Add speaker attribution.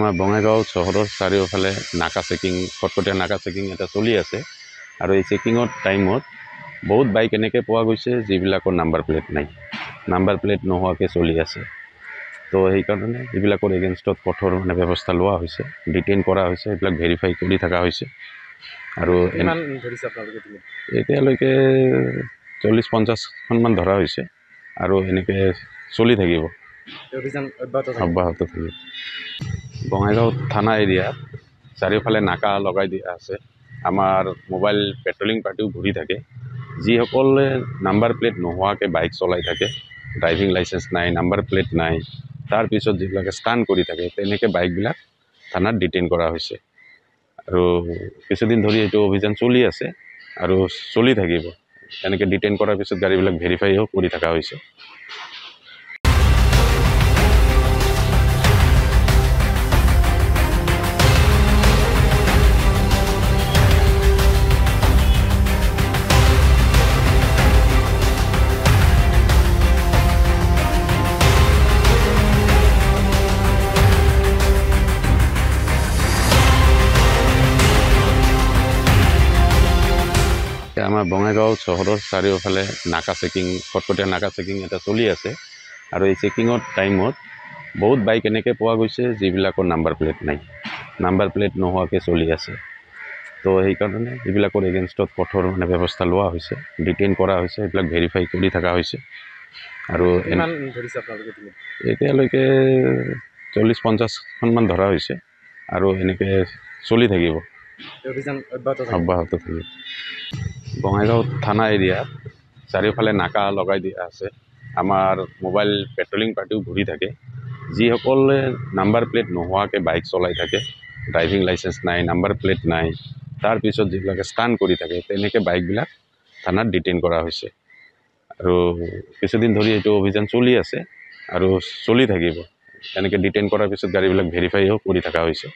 Speaker 1: আমাৰ বঙাইগাঁও চহৰৰ চাৰিওফালে নাকা চেকিং কটকটীয়া নাকা চেকিং এটা চলি আছে আৰু এই চেকিঙৰ টাইমত বহুত বাইক এনেকৈ পোৱা গৈছে যিবিলাকৰ নাম্বাৰ প্লেট নাই, নাম্বাৰ প্লেট নোহোৱাকৈ চলি আছে। তো সেইকাৰণে এইবিলাকৰ এগেইনষ্টত কঠোৰ ব্যৱস্থা লোৱা হৈছে, ডিটেইন কৰা হৈছে, এইবিলাক ভেৰিফাই কৰি থকা হৈছে। আৰু এতিয়ালৈকে 40-50খনমান ধৰা হৈছে আৰু এনেকৈ চলি থাকিব, অব্যাহত থাকিব। বঙাইগাঁও থানা এৰিয়াত চাৰিওফালে নাকা লগাই দিয়া আছে। আমাৰ মোবাইল পেট্ৰলিং পাৰ্টিও ঘূৰি থাকে। যিসকলে নাম্বাৰ প্লেট নোহোৱাকৈ বাইক চলাই থাকে, ড্ৰাইভিং লাইচেন্স নাই, নাম্বাৰ প্লেট নাই, তাৰপিছত যিবিলাকে ষ্টাণ্ট কৰি থাকে, তেনেকৈ বাইকবিলাক থানাত ডিটেইন কৰা হৈছে। আৰু কিছুদিন ধৰি এইটো অভিযান চলি আছে আৰু চলি থাকিব। এনেকৈ ডিটেইন কৰাৰ পিছত গাড়ীবিলাক ভেৰিফাইও কৰি থকা হৈছে। আমাৰ বঙাইগাঁও চহৰৰ চাৰিওফালে নাকা চেকিং কটকটীয়া নাকা চেকিং এটা চলি আছে আৰু এই চেকিঙৰ টাইমত বহুত বাইক এনেকৈ পোৱা গৈছে যিবিলাকৰ নাম্বাৰ প্লেট নাই, নাম্বাৰ প্লেট নোহোৱাকৈ চলি আছে। তো সেইকাৰণে এইবিলাকৰ এগেইনষ্টত কঠোৰ ব্যৱস্থা লোৱা হৈছে, ডিটেইন কৰা হৈছে, এইবিলাক ভেৰিফাই কৰি থকা হৈছে। আৰু এতিয়ালৈকে 40-50খনমান ধৰা হৈছে আৰু এনেকৈ চলি থাকিব, অব্যাহত থাকিব। বঙাইগাঁও থানা এৰিয়াত চাৰিওফালে নাকা লগাই দিয়া আছে। আমাৰ মোবাইল পেট্ৰলিং পাৰ্টিও ঘূৰি থাকে। যিসকলে নাম্বাৰ প্লেট নোহোৱাকৈ বাইক চলাই থাকে, ড্ৰাইভিং লাইচেন্স নাই, নাম্বাৰ প্লেট নাই, তাৰপিছত যিবিলাকে ষ্টাণ্ট কৰি থাকে, তেনেকৈ বাইকবিলাক থানাত ডিটেইন কৰা হৈছে। আৰু কিছুদিন ধৰি এইটো অভিযান চলি আছে আৰু চলি থাকিব। এনেকৈ ডিটেইন কৰাৰ পিছত গাড়ীবিলাক ভেৰিফাইও কৰি থকা হৈছে।